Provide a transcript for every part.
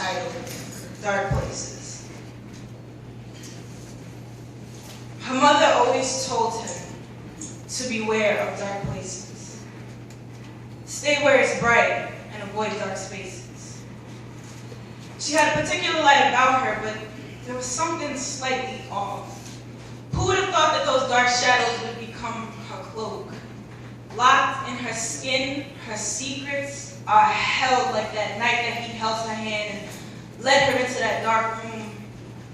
titled Dark Places. Her mother always told him to beware of dark places. Stay where it's bright and avoid dark spaces. She had a particular light about her, but there was something slightly off. Who would have thought that those dark shadows would become her cloak? Locked in her skin, her secrets are held like that night that he held her hand and led her into that dark room.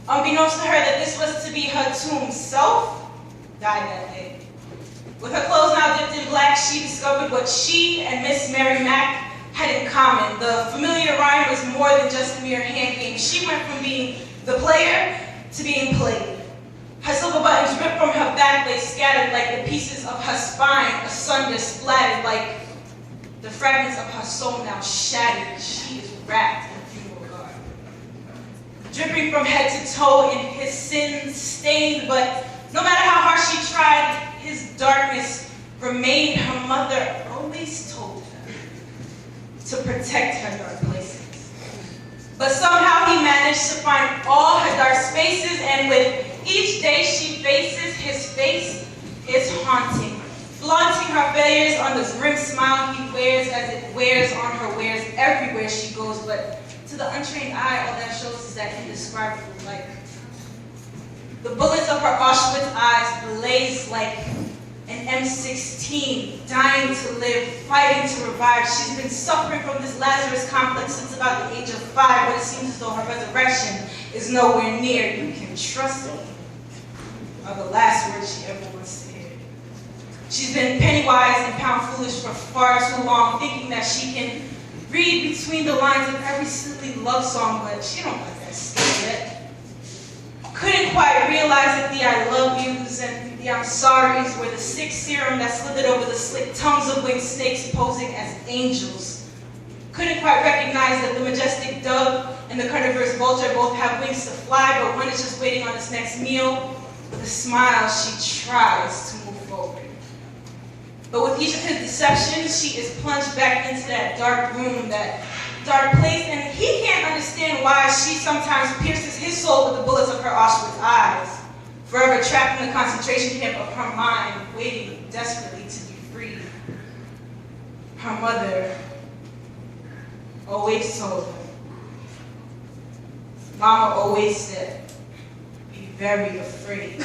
Unbeknownst to her that this was to be her tomb, self died that day. With her clothes now dipped in black, she discovered what she and Miss Mary Mack had in common. The familiar rhyme was more than just a mere hand game. She went from being the player to being played. Her silver buttons ripped from her back, lay scattered like the pieces of her spine, asunder, splattered like the fragments of her soul now shattered. She is wrapped in funeral garb. Dripping from head to toe in his sins, stained, but no matter how hard she tried, his darkness remained. Her mother always told her to protect her dark places. But somehow he managed to find all her dark spaces, and with each day she faces, his face is haunting, flaunting her failures on the grim smile he wears as it wears on her wares everywhere she goes. But to the untrained eye, all that shows is that indescribable light. The bullets of her Auschwitz eyes blaze like an M16, dying to live, fighting to revive. She's been suffering from this Lazarus complex since about the age of 5, but it seems as though her resurrection is nowhere near. You can trust me, are the last words she ever wants to hear. She's been penny wise and pound foolish for far too long, thinking that she can read between the lines of every silly love song, but she don't like that stuff yet. Couldn't quite realize that the I love yous and the I'm sorries were the sick serum that slithered over the slick tongues of winged snakes posing as angels. Couldn't quite recognize that the majestic dove and the carnivorous vulture both have wings to fly, but one is just waiting on its next meal. With a smile, she tries to move forward. But with each of his deceptions, she is plunged back into that dark room, that dark place, and he can't understand why she sometimes pierces his soul with the bullets of her Auschwitz eyes, forever trapped in the concentration camp of her mind, waiting desperately to be freed. Her mother always told her, Mama always said, be very afraid.